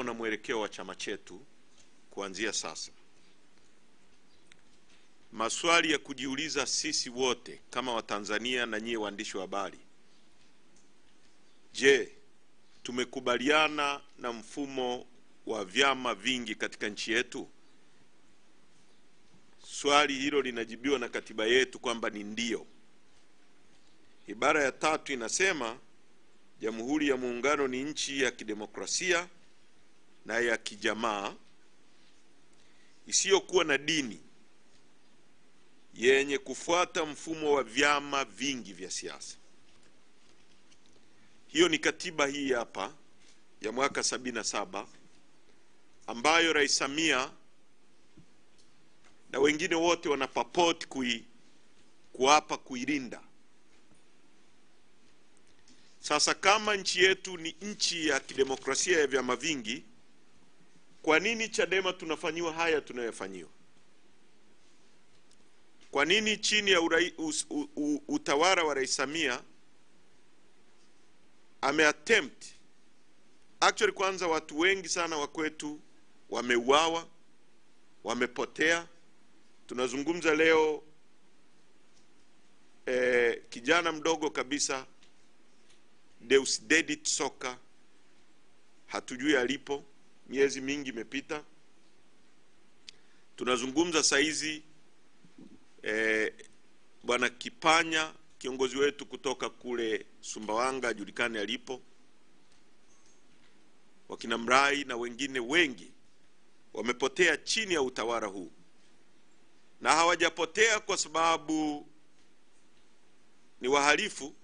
na mwelekeo wa chama chetu kuanzia sasa. Maswali ya kujiuliza sisi wote kama Watanzania na nyie waandishi wa habari: je, tumekubaliana na mfumo wa vyama vingi katika nchi yetu? Swali hilo linajibiwa na katiba yetu kwamba ni ndio. Ibara ya 3 inasema Jamhuri ya Muungano ni nchi ya kidemokrasia na ya kijamaa isiyokuwa na dini, yenye kufuata mfumo wa vyama vingi vya siasa. Hiyo ni katiba hii hapa ya mwaka 77 ambayo Rais Samia na wengine wote wanapapoti kuapa kuilinda. Sasa kama nchi yetu ni nchi ya kidemokrasia ya vyama vingi, kwa nini Chadema tunafanyiwa haya tunayofanyiwa? Kwa nini chini ya utawala wa Rais Samia ameattempt actually, kwanza watu wengi sana wa kwetu wameuawa, wamepotea. Tunazungumza leo kijana mdogo kabisa Deusdedit Soka, hatujui alipo, miezi mingi imepita. Tunazungumza saizi Bwana Kipanya, kiongozi wetu kutoka kule Sumbawanga, julikane alipo. Wakina Mrai na wengine wengi wamepotea chini ya utawala huu, na hawajapotea kwa sababu ni wahalifu.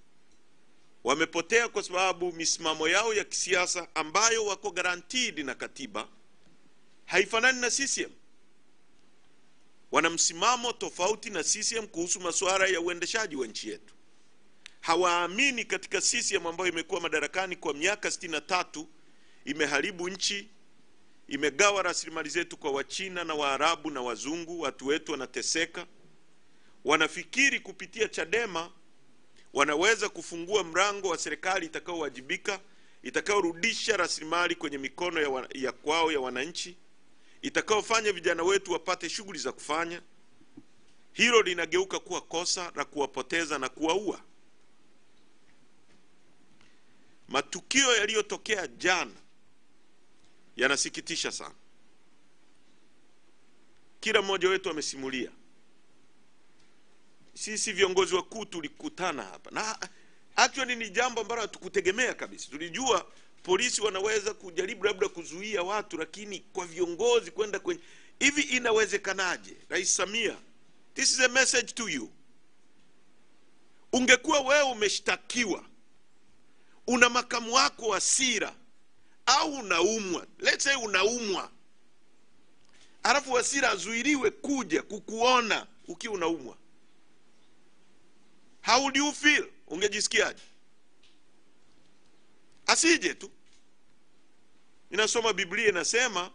Wamepotea kwa sababu misimamo yao ya kisiasa ambayo wako guaranteed na katiba haifanani na CCM. Wana msimamo tofauti na CCM kuhusu masuala ya uendeshaji wa nchi yetu. Hawaamini katika CCM ambayo imekuwa madarakani kwa miaka 63, imeharibu nchi, imegawa rasilimali zetu kwa Wachina na Waarabu na Wazungu, watu wetu wanateseka. Wanafikiri kupitia Chadema wanaweza kufungua mlango wa serikali itakaowajibika, itakaorudisha rasilimali kwenye mikono ya kwao ya wananchi, itakaofanya vijana wetu wapate shughuli za kufanya. Hilo linageuka kuwa kosa la kuwapoteza na kuwaua. Matukio yaliyotokea jana yanasikitisha sana. Kila mmoja wetu amesimulia. Sisi viongozi wakuu tulikutana hapa, na actually ni jambo ambalo hatukutegemea kabisa. Tulijua polisi wanaweza kujaribu labda kuzuia watu, lakini kwa viongozi kwenda kwenye hivi, inawezekanaje? Rais Samia, this is a message to you. Ungekuwa wewe umeshtakiwa, una makamu wako Wasira, au unaumwa, let's say unaumwa, alafu Wasira azuiliwe kuja kukuona ukiwa unaumwa, how would you feel? Ungejisikiaje? Asije tu. Inasoma Biblia inasema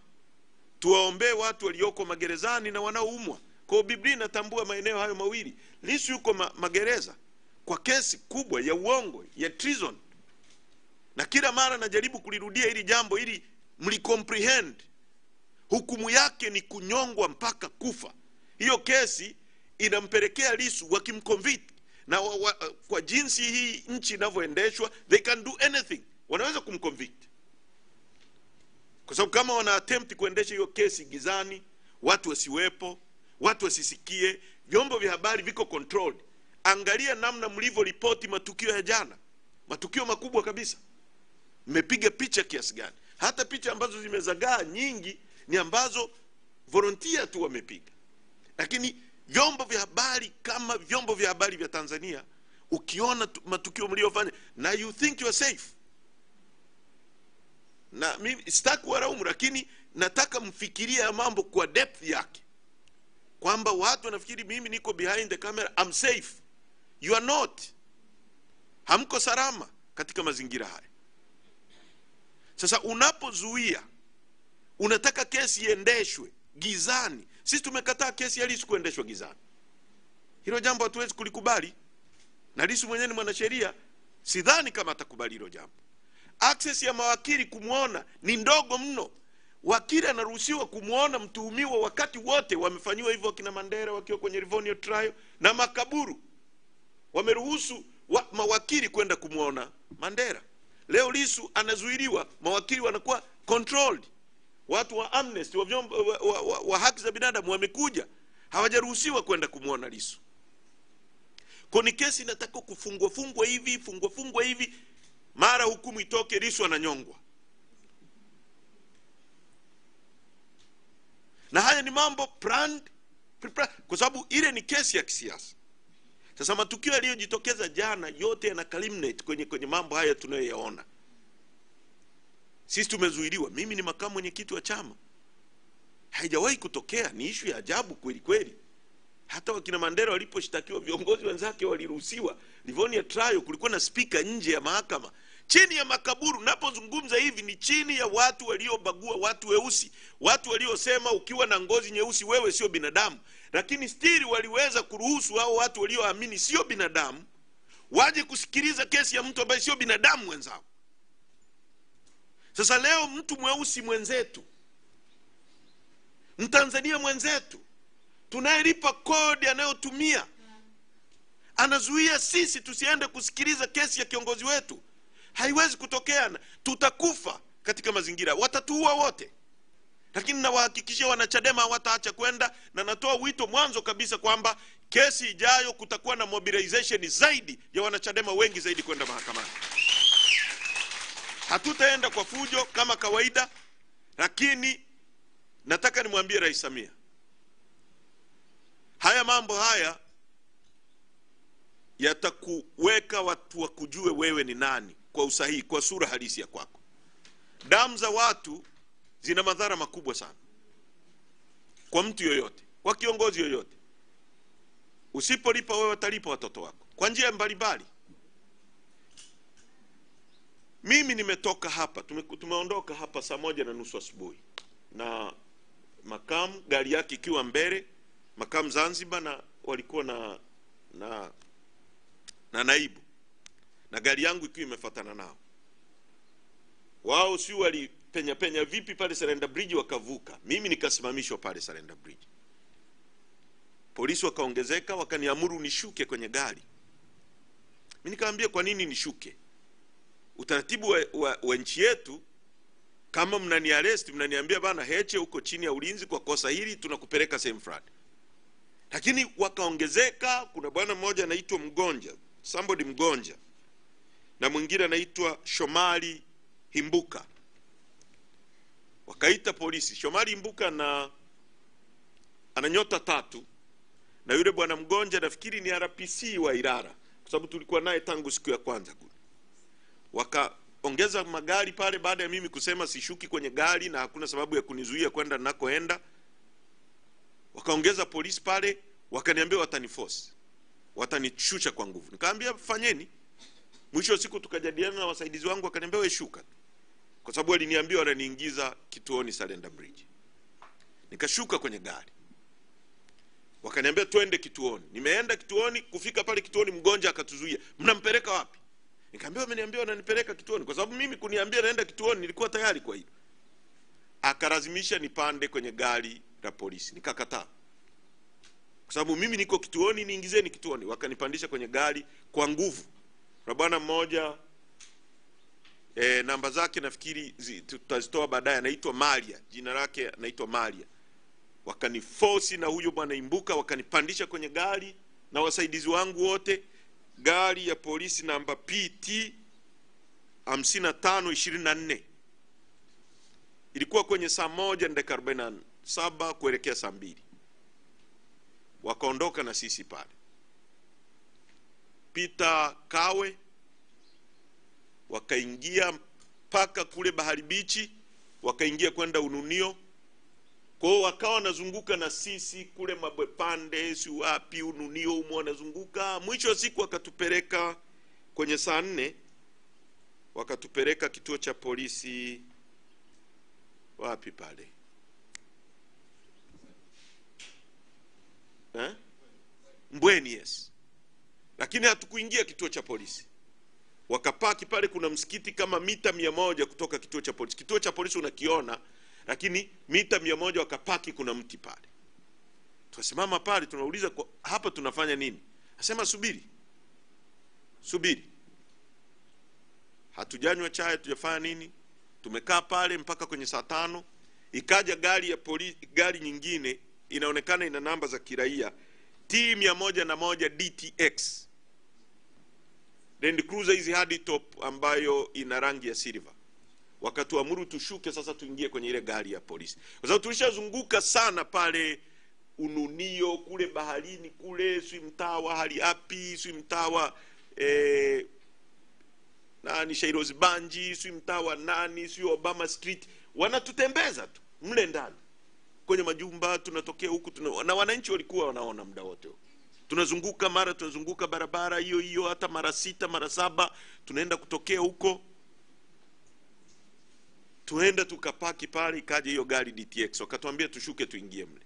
tuwaombee watu walioko magerezani na wanaoumwa. Kwa Biblia inatambua maeneo hayo mawili. Lissu yuko magereza kwa kesi kubwa ya uongo, ya treason. Na kila mara najaribu kulirudia hili jambo ili mlicomprehend. Hukumu yake ni kunyongwa mpaka kufa. Hiyo kesi inampelekea Lissu wakimconvict, na kwa jinsi hii nchi inavyoendeshwa, they can do anything. Wanaweza kumconvict. Kwa sababu kama wana attempt kuendesha hiyo kesi gizani, watu wasiwepo, watu wasisikie, vyombo vya habari viko controlled. Angalia namna mlivyo ripoti matukio ya jana. Matukio makubwa kabisa. Mmepiga picha kiasi gani? Hata picha ambazo zimezagaa nyingi ni ambazo volunteer tu wamepiga. Lakini vyombo vya habari kama vyombo vya habari vya Tanzania, ukiona matukio mliofanya na you think you are safe. Na mimi sitaki waraumu, lakini nataka mfikirie mambo kwa depth yake. Kwamba watu wanafikiri mimi niko behind the camera, I'm safe. You are not. Hamko salama katika mazingira haya. Sasa unapozuia, unataka kesi iendeshwe gizani. Sisi tumekataa kesi ya Lissu kuendeshwa gizani. Hilo jambo hatuwezi kulikubali. Na Lissu mwenyewe ni mwanasheria, sidhani kama atakubali hilo jambo. access ya mawakili kumuona ni ndogo mno. Wakili anaruhusiwa kumuona mtuhumiwa wakati wote. Wamefanywa hivyo kina Mandela wakiwa kwenye Livonia trial, na Makaburu wameruhusu mawakili kwenda kumuona Mandela. Leo Lissu anazuiliwa, mawakili wanakuwa controlled. Watu wa Amnesty wa haki za binadamu wamekuja, hawajaruhusiwa kwenda kumuona Lissu. Kwa kesi inataka kufungwa hivi, mara hukumu itoke, Lissu ananyongwa. Na haya ni mambo planned, kwa sababu ile ni kesi ya kisiasa. Sasa matukio yaliyojitokeza jana yote yana culminate kwenye mambo haya tunayoyaona. Sisi tumezuiliwa. Mimi ni makamu mwenyekiti wa chama. Haijawahi kutokea, ni issue ya ajabu kweli kweli. Hata wakina Mandela waliposhtakiwa, viongozi wenzake waliruhusiwa. Livonia trial kulikuwa na speaker nje ya mahakama. Chini ya Makaburu, napozungumza hivi ni chini ya watu waliobagua watu weusi, watu waliosema ukiwa na ngozi nyeusi wewe sio binadamu. Lakini still waliweza kuruhusu hao watu walioamini sio binadamu waje kusikiliza kesi ya mtu ambaye sio binadamu wenzao. Sasa leo mtu mweusi mwenzetu, Mtanzania mwenzetu, tunayelipa kodi anayotumia, anazuia sisi tusiende kusikiliza kesi ya kiongozi wetu. Haiwezi kutokea. Tutakufa katika mazingira, watatuua wote. Lakini nawahakikishia wanachadema hawataacha kwenda, na natoa wito mwanzo kabisa kwamba kesi ijayo kutakuwa na mobilization zaidi ya wanachadema wengi zaidi kwenda mahakamani. Hatutaenda kwa fujo kama kawaida, lakini nataka nimwambie Rais Samia, haya mambo haya yatakuweka watu wakujue wewe ni nani kwa usahihi, kwa sura halisi ya kwako. Damu za watu zina madhara makubwa sana kwa mtu yoyote, kwa kiongozi yoyote. Usipolipa wewe, watalipa watoto wako kwa njia mbalimbali. Mimi nimetoka hapa, tumeondoka hapa saa 1:30 asubuhi, na makamu gari yake ikiwa mbele, makamu Zanzibar, na walikuwa na naibu, na gari yangu ikiwa imefuatana nao. Wao si walipenya vipi pale Surrender Bridge wakavuka, mimi nikasimamishwa pale Surrender Bridge. Polisi wakaongezeka, wakaniamuru nishuke kwenye gari. Mimi nikaambia kwa nini nishuke? Utaratibu wa nchi yetu, kama mnani arrest mnaniambia bana Heche uko chini ya ulinzi kwa kosa hili, tunakupeleka same fraud. Lakini wakaongezeka. Kuna bwana mmoja anaitwa Mgonja, somebody Mgonja, na mwingine anaitwa Shomari Himbuka. Wakaita polisi. Shomari Himbuka ana nyota 3, na yule bwana Mgonja nafikiri ni RPC wa Ilala, kwa sababu tulikuwa naye tangu siku ya kwanza kule. Wakaongeza magari pale baada ya mimi kusema sishuki kwenye gari na hakuna sababu ya kunizuia kwenda ninakoenda. Wakaongeza polisi pale, wakaniambia wataniforce, watanishusha kwa nguvu. Nikaambia fanyeni. Mwisho wa siku tukajadiliana na wasaidizi wangu, wakaniambia wewe shuka, kwa sababu waliniambia wananiingiza kituoni Surrender Bridge. Nikashuka kwenye gari, wakaniambia twende kituoni. Nimeenda kituoni, kufika pale kituoni Mgonja akatuzuia, mnampeleka wapi? Nikamwambia wameniambia wananipeleka kituoni, kwa sababu mimi kuniambia naenda kituoni nilikuwa tayari kwa hiyo. Akalazimisha nipande kwenye gari la polisi, nikakataa. Kwa sababu mimi niko kituoni, niingizeni kituoni. Wakanipandisha kwenye gari kwa nguvu. Na bwana mmoja namba zake nafikiri tutazitoa baadaye, anaitwa Maria, jina lake anaitwa Maria. Wakaniforce na huyo bwana Imbuka, wakanipandisha kwenye gari na wasaidizi wangu wote. Gari ya polisi namba PT 5524. Ilikuwa kwenye saa 1:47 kuelekea saa 2. Wakaondoka na sisi pale. Peter Kawe wakaingia mpaka kule Bahari Bichi, wakaingia kwenda Ununio. Kwa hiyo wakawa wanazunguka na sisi kule Mabwepande, si wapi Ununio umo wanazunguka. Mwisho wa siku wakatupeleka kwenye saa 4, wakatupeleka kituo cha polisi wapi pale? Mbweni, yes. Lakini hatukuingia kituo cha polisi. wakapaki pale. Kuna msikiti kama mita 100 kutoka kituo cha polisi. Kituo cha polisi unakiona, lakini mita 100 wakapaki, kuna mti pale. Tukasimama pale, tunauliza hapa tunafanya nini? Asema subiri. Hatujanywa chai, hatujafanya nini. Tumekaa pale mpaka kwenye saa 5. Ikaja gari ya polisi, gari nyingine inaonekana ina namba za kiraia, T101 DTX, Land Cruiser hizi hard top ambayo ina rangi ya silver. Wakatuamuru tushuke sasa tuingie kwenye ile gari ya polisi, kwa sababu tulishazunguka sana pale Ununio, kule baharini kule, si mtawa hali api, si mtawa nani Shairoz Banji, si mtawa nani, si Obama Street. Wanatutembeza tu mle ndani kwenye majumba, tunatokea huku na wananchi walikuwa wanaona muda wote. Tunazunguka, mara tunazunguka barabara hiyo hata mara 6 mara 7 tunaenda kutokea huko. Tuenda tukapaki pale, ikaja hiyo gari DTX, wakatuambia tushuke tuingie mle.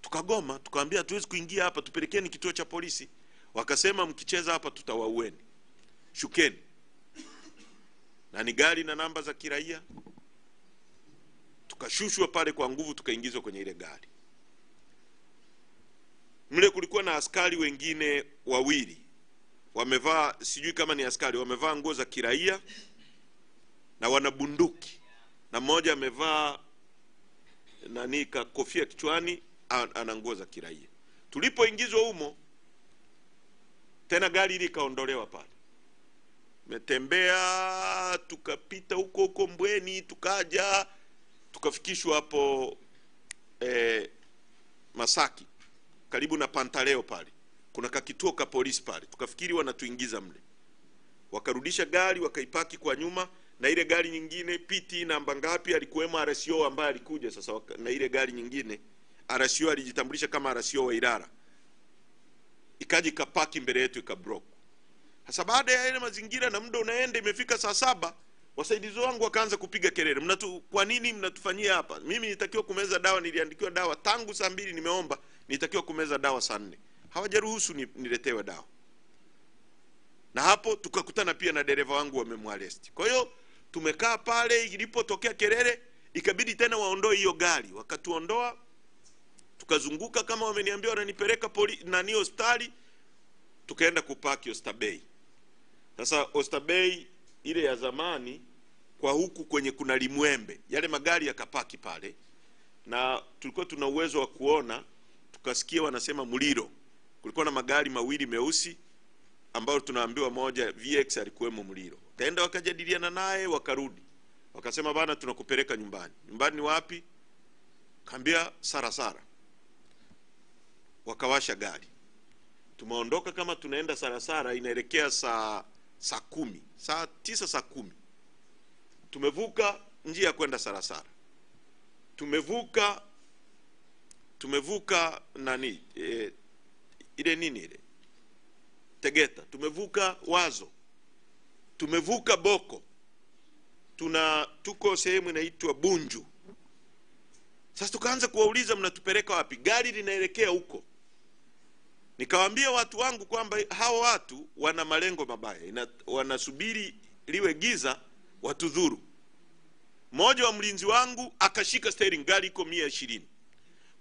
Tukagoma, tukaambia hatuwezi kuingia hapa, tupelekeni kituo cha polisi. Wakasema mkicheza hapa tutawaueni, shukeni. Na ni gari na namba za kiraia. Tukashushwa pale kwa nguvu, tukaingizwa kwenye ile gari. Mle kulikuwa na askari wengine wawili, wamevaa, sijui kama ni askari, wamevaa nguo za kiraia na wana bunduki, na mmoja amevaa nani kofia kichwani, ana nguo za kiraia. Tulipoingizwa humo tena gari ile kaondolewa pale. Metembea tukapita huko Mbweni, tukaja tukafikishwa hapo Masaki karibu na Pantaleo pale. Kuna kakituo ka polisi pale. Tukafikiri wanatuingiza mle. Wakarudisha gari wakaipaki kwa nyuma, na ile gari nyingine PT namba ngapi alikuwemo RCO ambaye alikuja sasa na ile gari nyingine. RCO alijitambulisha kama RCO wa Ilala. Ikaji kapaki mbele yetu ikablock. Sasa baada ya ile mazingira na muda unaenda, imefika saa 7, wasaidizi wangu wakaanza kupiga kelele. Kwa nini mnatufanyia hapa? Mimi nitakiwa kumeza dawa, niliandikiwa dawa tangu saa 2 nimeomba, nitakiwa kumeza dawa saa 4. Hawajaruhusu niletewe dawa. Na hapo tukakutana pia na dereva wangu wamemwaresti. Kwa hiyo tumekaa pale, ilipotokea kelele ikabidi tena waondoe hiyo gari. Wakatuondoa, tukazunguka kama wameniambia wananipeleka nani hospitali, tukaenda kupaki Oysterbay. Sasa Oysterbay ile ya zamani, kwa huku kwenye kuna Limwembe, yale magari yakapaki pale, na tulikuwa tuna uwezo wa kuona, tukasikia wanasema Muliro. Kulikuwa na magari mawili meusi ambao tunaambiwa moja VX alikuwemo Muliro. Kaenda wakajadiliana naye, wakarudi. Wakasema bana, tunakupeleka nyumbani. Nyumbani ni wapi? Kaambia Sarasara. Wakawasha gari. Tumeondoka kama tunaenda Sarasara, inaelekea saa 10, saa 9 saa 10. Tumevuka njia ya kwenda Sarasara. Tumevuka nani ile nini ile Tegeta, tumevuka Wazo, tumevuka Boko, tuko sehemu inaitwa Bunju. Sasa tukaanza kuwauliza mnatupeleka wapi? Gari linaelekea huko. Nikawaambia watu wangu kwamba hao watu wana malengo mabaya, wanasubiri liwe giza watudhuru. Mmoja wa mlinzi wangu akashika steering, gari iko 120.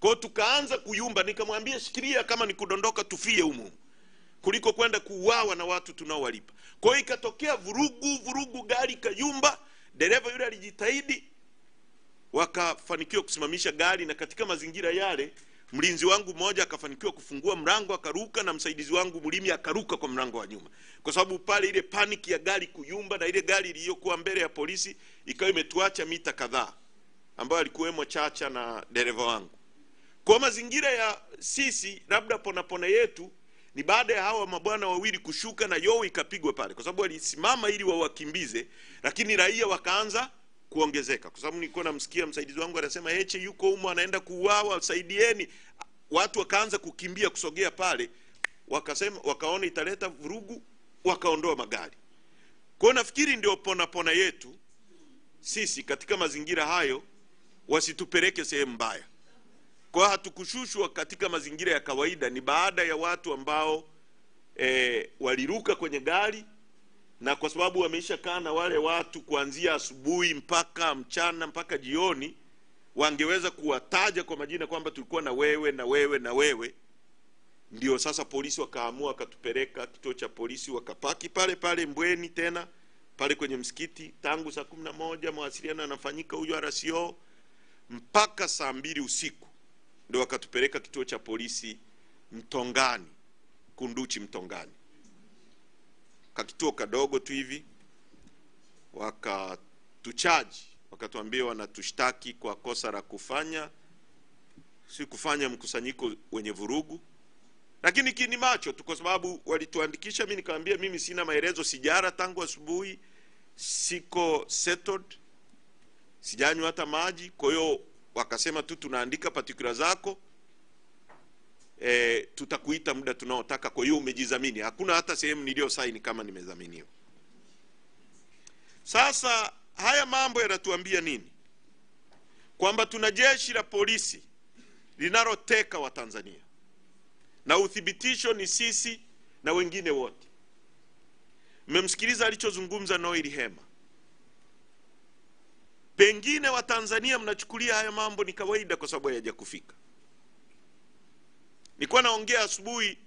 Kwa hiyo tukaanza kuyumba, nikamwambia shikilia, kama ni kudondoka tufie humo kuliko kwenda kuuawa na watu tunaowalipa. Kwa hiyo ikatokea vurugu, gari kayumba, dereva yule alijitahidi, wakafanikiwa kusimamisha gari, na katika mazingira yale mlinzi wangu mmoja akafanikiwa kufungua mlango akaruka, na msaidizi wangu Mulimi akaruka kwa mlango wa nyuma. Kwa sababu pale ile panic ya gari kuyumba, na ile gari iliyokuwa mbele ya polisi ikawa imetuacha mita kadhaa, ambayo alikuwemo Chacha na dereva wangu. Kwa mazingira ya sisi labda pona yetu ni baada ya hawa mabwana wawili kushuka na yowe ikapigwa pale, kwa sababu walisimama ili wawakimbize, lakini raia wakaanza kuongezeka. Kwa sababu nilikuwa namsikia msaidizi wangu anasema Heche yuko humo anaenda kuuawa, saidieni. Watu wakaanza kukimbia kusogea pale, wakaona italeta vurugu, wakaondoa magari. Kwa hiyo nafikiri ndio pona yetu sisi katika mazingira hayo, wasitupeleke sehemu mbaya. Kwa hatukushushwa katika mazingira ya kawaida, ni baada ya watu ambao waliruka kwenye gari na kwa sababu wameisha kaa na wale watu kuanzia asubuhi mpaka mchana mpaka jioni, wangeweza kuwataja kwa majina kwamba tulikuwa na wewe na wewe na wewe. Ndio sasa polisi wakaamua wakatupeleka kituo cha polisi, wakapaki pale pale Mbweni, tena pale kwenye msikiti. Tangu saa 11 mawasiliano yanafanyika, huyo RCO, mpaka saa 2 usiku ndio wakatupeleka kituo cha polisi Mtongani, Kunduchi Mtongani, kakituo kadogo tu hivi. Wakatuchaji, wakatuambia wanatushtaki kwa kosa la kufanya mkusanyiko wenye vurugu. Lakini kini macho tu, kwa sababu walituandikisha. Mimi nikamwambia mimi sina maelezo, sijara tangu asubuhi, siko settled, sijanywa hata maji. Kwa hiyo wakasema tu tunaandika particular zako, tutakuita muda tunaotaka, kwa hiyo umejizamini. Hakuna hata sehemu nilio sign kama nimezaminiwa. Sasa haya mambo yanatuambia nini? Kwamba tuna jeshi la polisi linaloteka wa Tanzania, na uthibitisho ni sisi na wengine wote. Mmemsikiliza alichozungumza Noel Hema. Pengine wa Tanzania mnachukulia haya mambo ni kawaida kwa sababu hayajakufika. Nilikuwa naongea asubuhi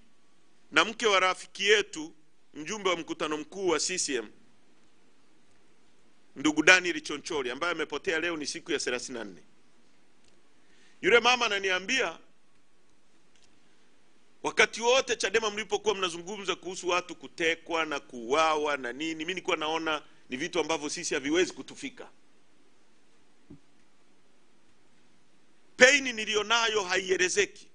na mke wa rafiki yetu, mjumbe wa mkutano mkuu wa CCM, ndugu Daniel Chonchori, ambaye amepotea leo, ni siku ya 34. Yule mama ananiambia wakati wote Chadema mlipokuwa mnazungumza kuhusu watu kutekwa na kuuawa na nini, mimi nilikuwa naona ni vitu ambavyo sisi haviwezi kutufika. Pain nilionayo haielezeki.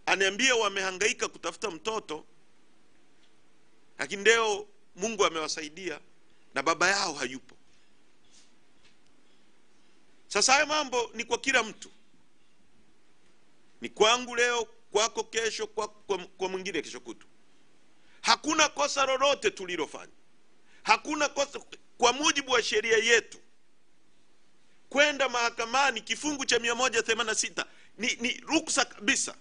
Aniambia wamehangaika kutafuta mtoto, lakini leo Mungu amewasaidia na baba yao hayupo. Sasa haya mambo ni kwa kila mtu. Ni kwangu leo, kwako kesho, kwa mwingine kesho kutu. Hakuna kosa lolote tulilofanya. Hakuna kosa kwa mujibu wa sheria yetu. Kwenda mahakamani kifungu cha 186 ni ruksa kabisa.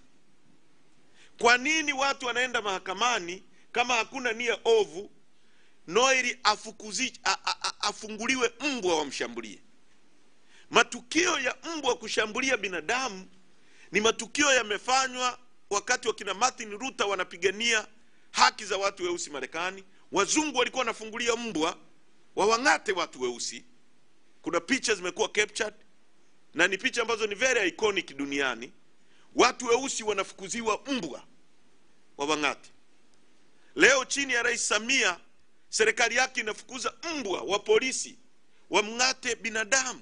Kwa nini watu wanaenda mahakamani kama hakuna nia ovu? Noeli afunguliwe mbwa wamshambulie. Matukio ya mbwa kushambulia binadamu ni matukio yamefanywa wakati wa kina Martin Luther wanapigania haki za watu weusi Marekani. Wazungu walikuwa wanafungulia mbwa wawangate watu weusi. Kuna picha zimekuwa captured na ni picha ambazo ni very iconic duniani. Watu weusi wanafukuziwa mbwa wawangate. Leo chini ya Rais Samia, serikali yake inafukuza mbwa wa polisi wamngate binadamu.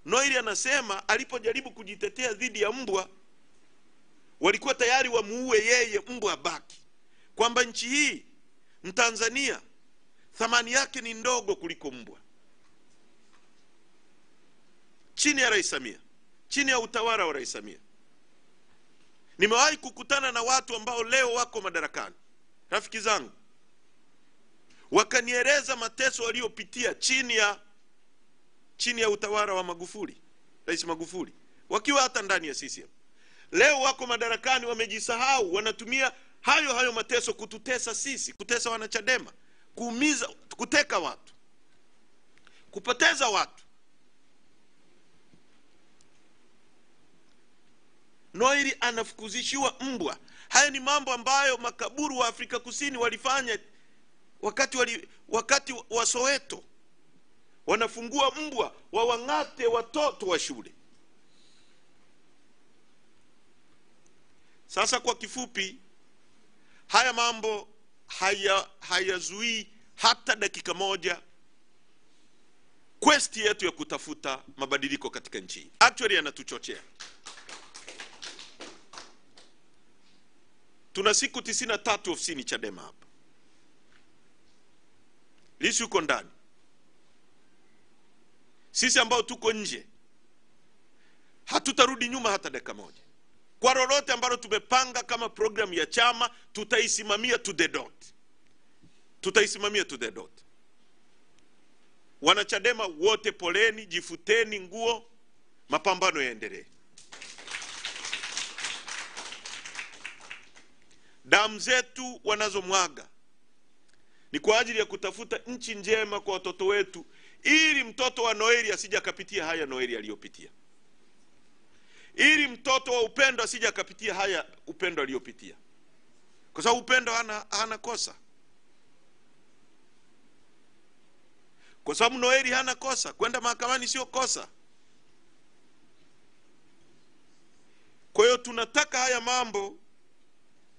Noeli anasema alipojaribu kujitetea dhidi ya mbwa, walikuwa tayari wamuue yeye, mbwa abaki. Kwamba nchi hii, Mtanzania, thamani yake ni ndogo kuliko mbwa. Chini ya Rais Samia, chini ya utawala wa Rais Samia. Nimewahi kukutana na watu ambao leo wako madarakani, rafiki zangu, wakanieleza mateso waliopitia chini ya utawala wa Magufuli, Rais Magufuli, wakiwa hata ndani ya CCM. Leo wako madarakani, wamejisahau, wanatumia hayo mateso kututesa sisi, kutesa wanachadema, kuumiza, kuteka watu, kupoteza watu. Noeli anafukuzishiwa mbwa. Haya ni mambo ambayo makaburu wa Afrika Kusini walifanya wakati wa Soweto. Wanafungua mbwa wawangate watoto wa shule. Sasa kwa kifupi, haya mambo hayazuii hata dakika moja quest yetu ya kutafuta mabadiliko katika nchi. Actually yanatuchochea. Tuna siku 93 ofisini Chadema hapa. Lissu yuko ndani. Sisi ambao tuko nje hatutarudi nyuma hata dakika moja. Kwa lolote ambalo tumepanga kama program ya chama, tutaisimamia to the dot. Tutaisimamia to the dot. Wanachadema wote poleni, jifuteni nguo, mapambano yaendelee. Damu zetu wanazomwaga ni kwa ajili ya kutafuta nchi njema kwa watoto wetu, ili mtoto wa Noeli asije akapitia haya Noeli aliyopitia, ili mtoto wa Upendo asije akapitia haya Upendo aliyopitia, kwa sababu Upendo hana kosa, kwa sababu Noeli hana kosa. Kwenda mahakamani sio kosa. Kwa hiyo tunataka haya mambo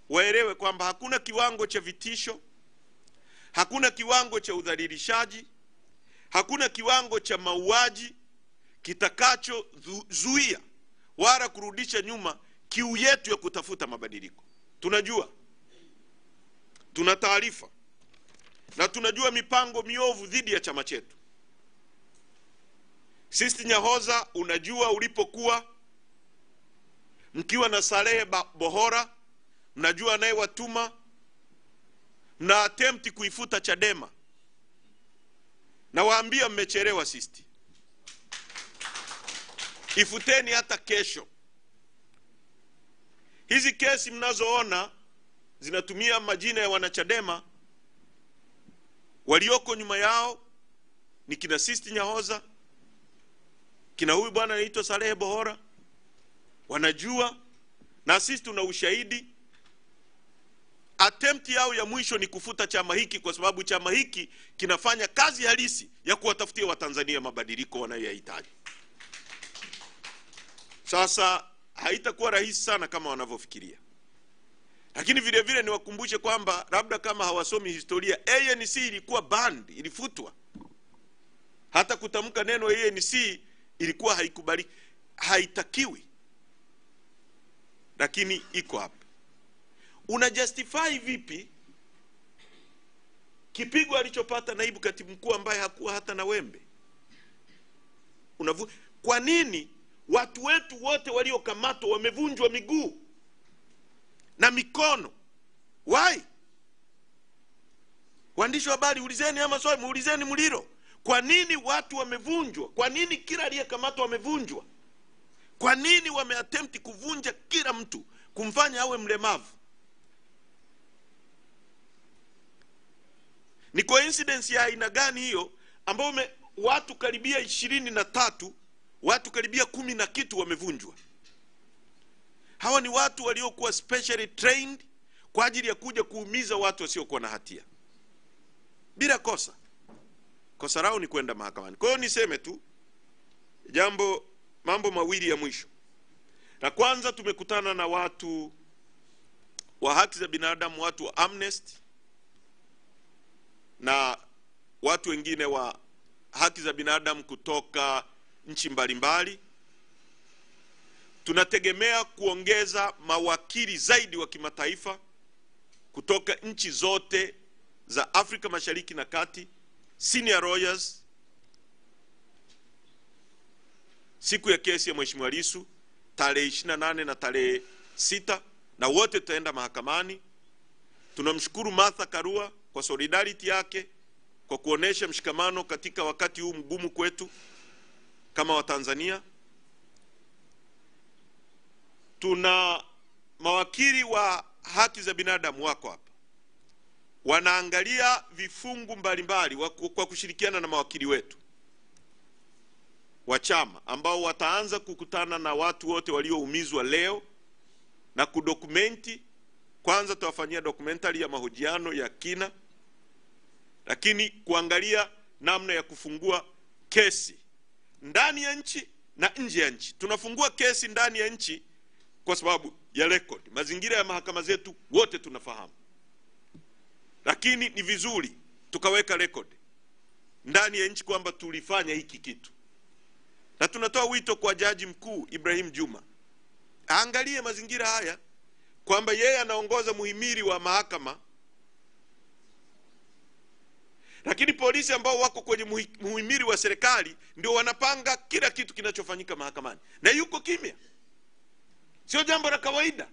waelewe kwamba hakuna kiwango cha vitisho, hakuna kiwango cha udhalilishaji, hakuna kiwango cha mauaji kitakachozuia wala kurudisha nyuma kiu yetu ya kutafuta mabadiliko. Tunajua, tuna taarifa na tunajua mipango miovu dhidi ya chama chetu. Sisti Nyahoza, unajua ulipokuwa mkiwa na Salehe Bohora, mnajua anayewatuma, mna attempt kuifuta Chadema. Na waambia mmechelewa sisti. Ifuteni hata kesho. Hizi kesi mnazoona zinatumia majina ya wanachadema, walioko nyuma yao ni kina Sisti Nyahoza, kina huyu bwana anaitwa Salehe Bohora. Wanajua, na sisi tuna ushahidi. Attempt yao ya mwisho ni kufuta chama hiki, kwa sababu chama hiki kinafanya kazi halisi ya kuwatafutia Watanzania mabadiliko wanayohitaji. Sasa haitakuwa rahisi sana kama wanavyofikiria. Lakini vile vile niwakumbushe kwamba labda kama hawasomi historia, ANC ilikuwa banned, ilifutwa. Hata kutamka neno ANC ilikuwa haikubaliki, haitakiwi. Lakini iko hapa. Unajustify vipi kipigo alichopata naibu katibu mkuu ambaye hakuwa hata na wembe? Kwa nini watu wetu wote waliokamatwa wamevunjwa miguu na mikono? Why? Waandishi wa habari, ulizeni ama swali, muulizeni Muliro. Kwa nini watu wamevunjwa? Kwa nini kila aliyekamatwa wamevunjwa? Kwa nini wameattempt kuvunja kila mtu, kumfanya awe mlemavu? Ni coincidence ya aina gani hiyo ambao watu karibia 23, watu karibia 10 na kitu wamevunjwa? Hawa ni watu waliokuwa specially trained kwa ajili ya kuja kuumiza watu wasiokuwa na hatia bila kosa. Kosa lao ni kwenda mahakamani. Kwa hiyo niseme tu mambo mawili ya mwisho. La kwanza, tumekutana na watu wa haki za binadamu, watu wa Amnesty na watu wengine wa haki za binadamu kutoka nchi mbalimbali. Tunategemea kuongeza mawakili zaidi wa kimataifa kutoka nchi zote za Afrika Mashariki na Kati, senior lawyers, siku ya kesi ya Mheshimiwa Lissu tarehe 28 na tarehe 6, na wote tutaenda mahakamani. Tunamshukuru Martha Karua kwa solidarity yake, kwa kuonesha mshikamano katika wakati huu mgumu kwetu kama Watanzania. Tuna mawakili wa haki za binadamu wako hapa, wanaangalia vifungu mbalimbali kwa kushirikiana na mawakili wetu wa chama, ambao wataanza kukutana na watu wote walioumizwa leo na kudokumenti. Kwanza tutawafanyia documentary ya mahojiano ya kina, lakini kuangalia namna ya kufungua kesi ndani ya nchi na nje ya nchi. Tunafungua kesi ndani ya nchi kwa sababu ya record, mazingira ya mahakama zetu wote tunafahamu, lakini ni vizuri tukaweka record ndani ya nchi kwamba tulifanya hiki kitu. Na tunatoa wito kwa Jaji Mkuu Ibrahim Juma aangalie mazingira haya, kwamba yeye anaongoza muhimili wa mahakama, lakini polisi ambao wako kwenye muhimili wa serikali ndio wanapanga kila kitu kinachofanyika mahakamani, na yuko kimya. Sio jambo la kawaida.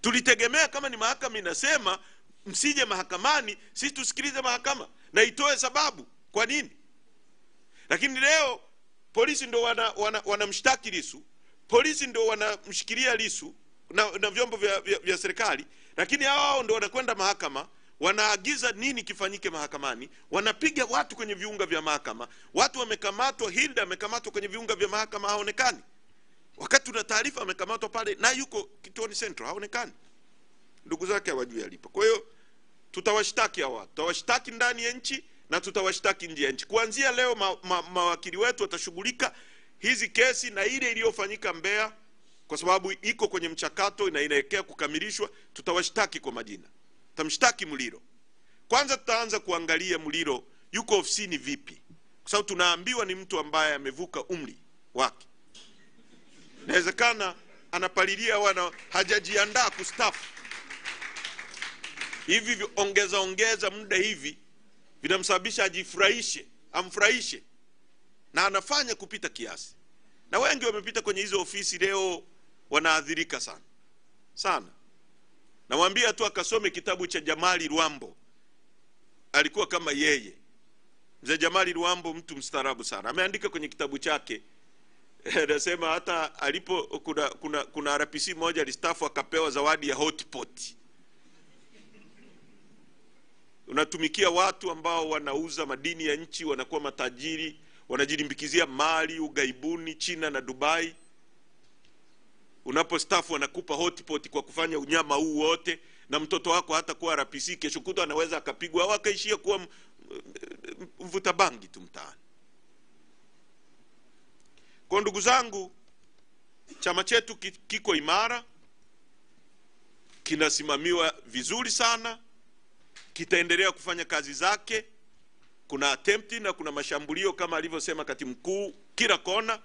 Tulitegemea kama ni mahakama inasema msije mahakamani, sisi tusikilize mahakama na itoe sababu kwa nini. Lakini leo polisi ndio wanamshtaki Lissu, polisi ndio wanamshikilia Lissu na vyombo vya serikali, lakini hao ndio wanakwenda mahakama, wanaagiza nini kifanyike mahakamani, wanapiga watu kwenye viunga vya mahakama, watu wamekamatwa, Hilda amekamatwa kwenye viunga vya mahakama haonekani. Wakati tuna taarifa amekamatwa pale na yuko kituoni Central haonekani. Ndugu zake hawajui alipo. Kwa hiyo tutawashtaki hawa, tutawashtaki ndani ya nchi na tutawashtaki nje ya nchi. Kuanzia leo mawakili wetu watashughulika hizi kesi na ile iliyofanyika Mbeya, kwa sababu iko kwenye mchakato na inaelekea kukamilishwa. Tutawashtaki kwa majina. Tutamshtaki Muliro. Kwanza tutaanza kuangalia Muliro yuko ofisini vipi, kwa sababu tunaambiwa ni mtu ambaye amevuka umri wake. Inawezekana anapalilia hajajiandaa kustafu. Hivi ongeza muda hivi vinamsababisha ajifurahishe, amfurahishe, na anafanya kupita kiasi. Na wengi wamepita kwenye hizo ofisi leo wanaadhirika sana sana. Namwambia tu akasome kitabu cha Jamali Rwambo. Alikuwa kama yeye. Mzee Jamali Rwambo mtu mstaarabu sana. Ameandika kwenye kitabu chake, anasema hata alipo kuna RPC moja alistafu akapewa zawadi ya hotpot. Unatumikia watu ambao wanauza madini ya nchi, wanakuwa matajiri, wanajilimbikizia mali ugaibuni China na Dubai. Unapostafu wanakupa hotpot kwa kufanya unyama huu wote, na mtoto wako hata kuwa RPC kesho kutwa anaweza akapigwa au akaishia kuwa mvuta bangi tu mtaani. Kwa ndugu zangu, chama chetu kiko imara, kinasimamiwa vizuri sana, kitaendelea kufanya kazi zake. Kuna attempt na kuna mashambulio kama alivyosema katibu mkuu kila kona,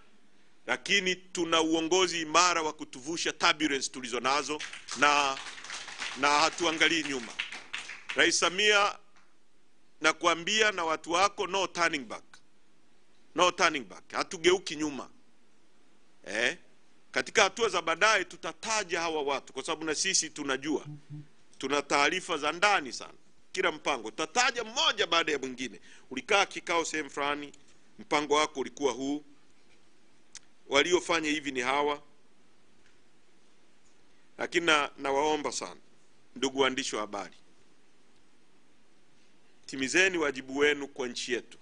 lakini tuna uongozi imara wa kutuvusha turbulence tulizo nazo na hatuangalii nyuma. Rais Samia na kuambia na watu wako, no turning back. No turning back. Hatugeuki nyuma. Katika hatua za baadaye tutataja hawa watu, kwa sababu na sisi tunajua. Tuna taarifa za ndani sana. Kila mpango tutataja mmoja baada ya mwingine. Ulikaa kikao sehemu fulani, mpango wako ulikuwa huu. Waliofanya hivi ni hawa. Lakini nawaomba sana ndugu waandishi wa habari, timizeni wajibu wenu kwa nchi yetu.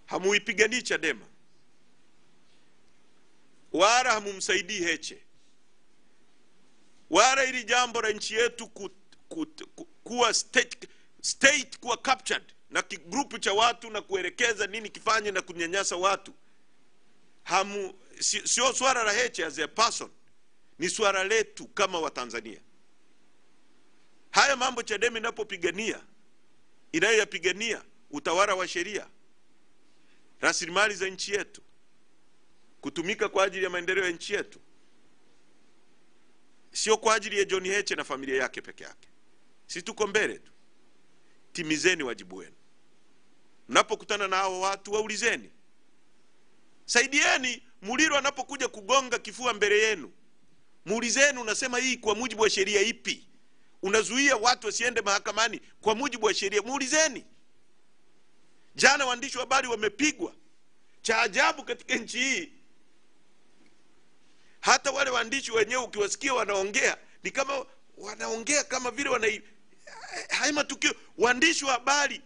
Hamuipiganii Chadema wala hamumsaidii Heche, wala ili jambo la nchi yetu kuwa state kuwa captured na kigrupu cha watu na kuelekeza nini kifanye na kunyanyasa watu. Sio swala la Heche as a person, ni swala letu kama wa Tanzania. Haya mambo Chadema inapopigania, inayoyapigania utawala wa sheria, rasilimali za nchi yetu, kutumika kwa ajili ya maendeleo ya nchi yetu, sio kwa ajili ya John Heche na familia yake peke yake. Sisi tuko mbele tu. Timizeni wajibu wenu. Mnapokutana na hao watu waulizeni. Saidieni Muliro anapokuja kugonga kifua mbele yenu. Muulizeni, unasema hii kwa mujibu wa sheria ipi? Unazuia watu wasiende mahakamani kwa mujibu wa sheria. Muulizeni. Jana waandishi wa habari wamepigwa. Cha ajabu katika nchi hii, hata wale waandishi wenyewe ukiwasikia wanaongea ni kama wanaongea kama vile haya matukio. Waandishi wa habari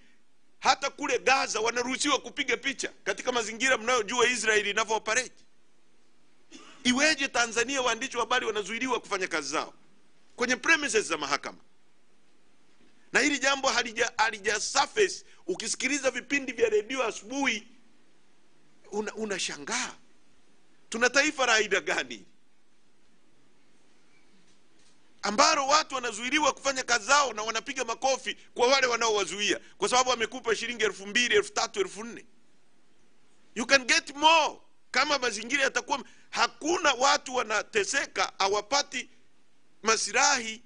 hata kule Gaza wanaruhusiwa kupiga picha katika mazingira mnayojua Israeli inavyo-operate. Iweje Tanzania waandishi wa habari wanazuiliwa kufanya kazi zao kwenye premises za mahakama? Na hili jambo halija surface. Ukisikiliza vipindi vya redio asubuhi unashangaa. Tuna taifa la aina gani ambalo watu wanazuiliwa kufanya kazi zao na wanapiga makofi kwa wale wanaowazuia kwa sababu wamekupa shilingi 2,000, 3,000, 4,000? You can get more kama mazingira yatakuwa. Hakuna watu wanateseka hawapati maslahi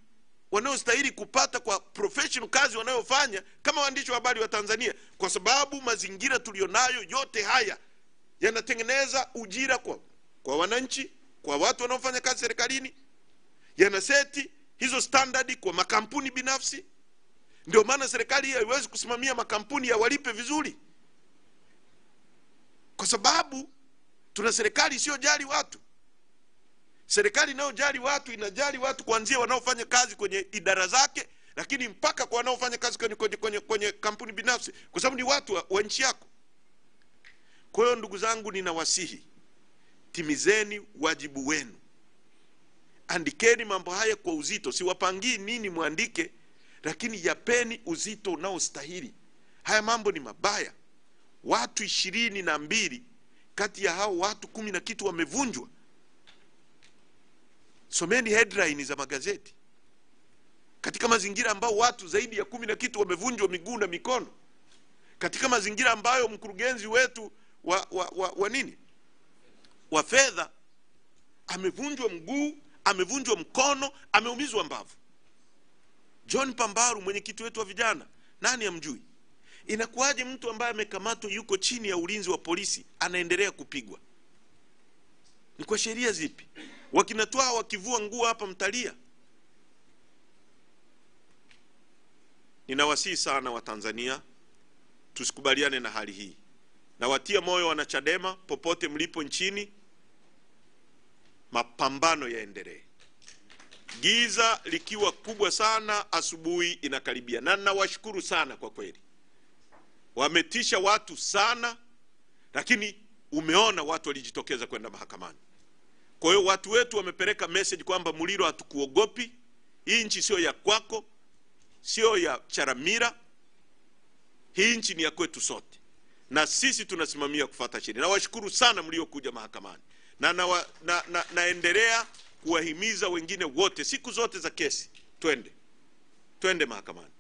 wanaostahili kupata kwa professional kazi wanayofanya kama waandishi wa habari wa Tanzania, kwa sababu mazingira tulionayo yote haya yanatengeneza ujira kwa wananchi, kwa watu wanaofanya kazi serikalini, yanaseti hizo standard kwa makampuni binafsi. Ndio maana serikali haiwezi kusimamia makampuni ya walipe vizuri, kwa sababu tuna serikali sio jali watu. Serikali inayojali watu inajali watu kuanzia wanaofanya kazi kwenye idara zake lakini mpaka kwa wanaofanya kazi kwenye kampuni binafsi, kwa sababu ni watu wa nchi yako. Kwa hiyo ndugu zangu, ninawasihi, timizeni wajibu wenu. Andikeni mambo haya kwa uzito. Siwapangii nini muandike, lakini yapeni uzito unaostahili. Haya mambo ni mabaya. Watu 22 kati ya hao watu 10 na kitu wamevunjwa. Someni headline za magazeti. Katika mazingira ambao watu zaidi ya 10 na kitu wamevunjwa miguu na mikono. Katika mazingira ambayo mkurugenzi wetu wa fedha amevunjwa mguu, amevunjwa mkono, ameumizwa mbavu. John Pambaru, mwenyekiti wetu wa vijana, nani amjui? Inakuwaje mtu ambaye amekamatwa yuko chini ya ulinzi wa polisi anaendelea kupigwa? Ni kwa sheria zipi? Wakinatoa wakivua nguo hapa mtalia. Ninawasihi sana wa Tanzania, tusikubaliane na hali hii. Na watia moyo wanachadema popote mlipo nchini, mapambano yaendelee. Giza likiwa kubwa sana, asubuhi inakaribia. Na nawashukuru sana kwa kweli. Wametisha watu sana, lakini umeona watu walijitokeza kwenda mahakamani. Kwa hiyo watu wetu wamepeleka message kwamba Muliro, hatukuogopi. Hii nchi sio ya kwako, sio ya Charamira. Hii nchi ni ya kwetu sote. Na sisi tunasimamia kufuata sheria. Na washukuru sana mliokuja mahakamani. Naendelea kuwahimiza wengine wote, siku zote za kesi, twende mahakamani.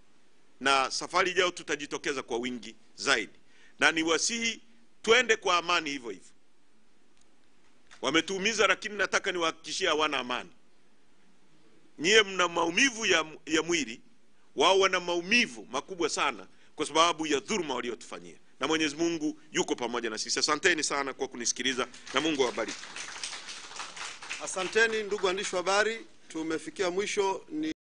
Na safari ijayo tutajitokeza kwa wingi zaidi. Na niwasihi twende kwa amani hivyo hivyo. Wametuumiza, lakini nataka niwahakikishie hawana amani. Nyie mna maumivu ya mwili, wao wana maumivu makubwa sana kwa sababu ya dhuluma waliotufanyia. Na Mwenyezi Mungu yuko pamoja na sisi. Asanteni sana kwa kunisikiliza na Mungu awabariki. Asanteni ndugu waandishi wa habari, tumefikia mwisho.